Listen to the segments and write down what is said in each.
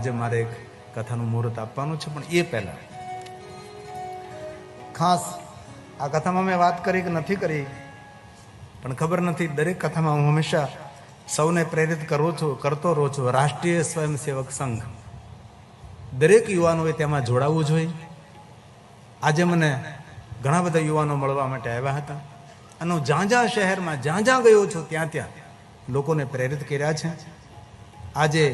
આજે મારે એક કથાનું મુહૂર્ત આપવાનું છે, પણ એ પહેલા ખાસ આ કથામાં મેં વાત કરી કે નથી કરી પણ ખબર નથી. દરેક કથામાં હું હંમેશા સૌને પ્રેરિત કરતો રહું છું. રાષ્ટ્રીય સ્વયંસેવક સંઘ, દરેક યુવાનોએ તેમાં જોડાવવું જોઈએ. આજે મને ઘણા બધા યુવાનો મળવા માટે આવ્યા હતા અને હું જ્યાં શહેરમાં જ્યાં ગયો છું ત્યાં લોકોને પ્રેરિત કર્યા છે. આજે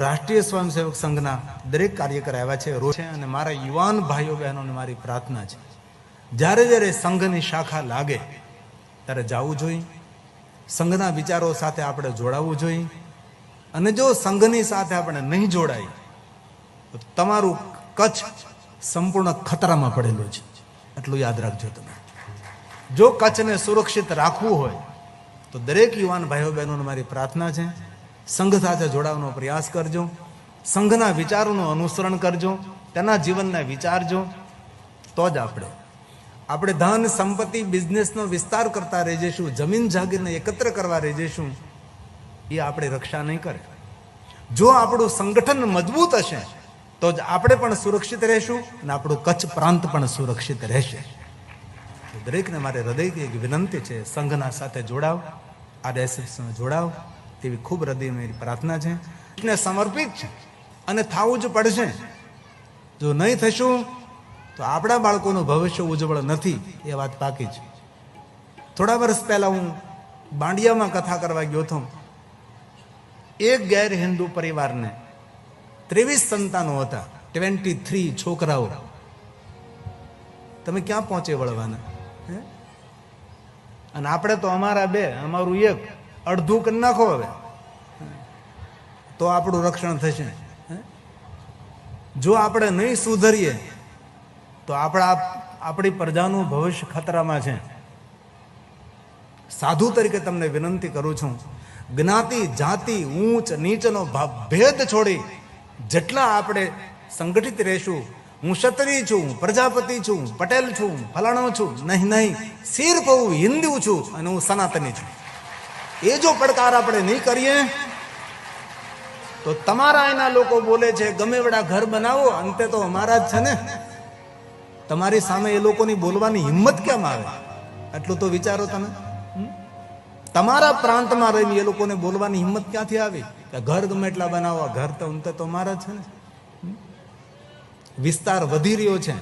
રાષ્ટ્રીય સ્વયંસેવક સંઘના દરેક કાર્યકર આવ્યા છે રોજ, અને મારા યુવાન ભાઈઓ બહેનોને મારી પ્રાર્થના છે, જ્યારે સંઘની શાખા લાગે ત્યારે જવું જોઈએ, સંઘના વિચારો સાથે આપણે જોડાવવું જોઈએ. અને જો સંઘની સાથે આપણે નહીં જોડાય તો તમારું કચ્છ સંપૂર્ણ ખતરામાં પડેલું છે, એટલું યાદ રાખજો તમે. જો કચ્છને સુરક્ષિત રાખવું હોય તો દરેક યુવાન ભાઈઓ બહેનોને મારી પ્રાર્થના છે, સંઘ સાથે જોડાવાનો પ્રયાસ કરજો, સંઘના વિચારોનું અનુસરણ કરજો, તેના જીવનને વિચારજો. તો જ આપણે ધન સંપત્તિ બિઝનેસનો વિસ્તાર કરતા રહી જઈશું, જમીન જાગીરને એકત્ર કરવા રહી જઈશું, એ આપણે રક્ષા નહીં કરે. જો આપણું સંગઠન મજબૂત હશે તો જ આપણે પણ સુરક્ષિત રહેશું અને આપણું કચ્છ પ્રાંત પણ સુરક્ષિત રહેશે. દરેકને મારે હૃદયથી એક વિનંતી છે, સંઘના સાથે જોડાવ, RSSમાં જોડાવ, તેવી ખૂબ હૃદય મારી પ્રાર્થના છે. ને સમર્પિત છે અને થવું જ પડશે. જો નહીં થશું તો આપણા બાળકોનું ભવિષ્ય ઉજ્જવળ નથી, એ વાત પાકી છે. થોડા વર્ષ પહેલા હું બાંડિયામાં કથા કરવા ગયો હતો. એક ગેર હિન્દુ પરિવારને 23 સંતાનો હતા, 23 છોકરાઓ. તમે ક્યાં પહોંચે વળવાના? અને આપણે તો અમારા 2, અમારું 1, અડધું કરી નાખો હવે તો આપણું રક્ષણ થશે. જો આપણે નહીં સુધરીએ તો આપણી પ્રજાનું ભવિષ્ય ખતરામાં છે. સાધુ તરીકે તમને વિનંતી કરું છું, જ્ઞાતિ જાતિ ઊંચ નીચનો ભેદ છોડી જેટલા આપણે સંગઠિત રહેશું, હું ક્ષત્રિય છું, પ્રજાપતિ છું, પટેલ છું, ફલાણો છું, નહીં, સિર્ફ હું હિન્દુ છું અને હું સનાતની છું. એ જો પડકાર આપણે નહીં કરીએ તો તમારા એના લોકો બોલે છે ગમે વડા ઘર બનાવો, અંતે તો અમારા જ છે ને. તમારી સામે એ લોકોની બોલવાની હિંમત કેમ આવે? એટલું તો વિચારો તમે. તમારા પ્રાંતમાં રહીને એ લોકોને બોલવાની હિંમત ક્યાંથી આવી કે ઘર ગમે એટલા બનાવો, ઘર તો અંતે તો અમારા જ છે ને. વિસ્તાર વધી રહ્યો છે.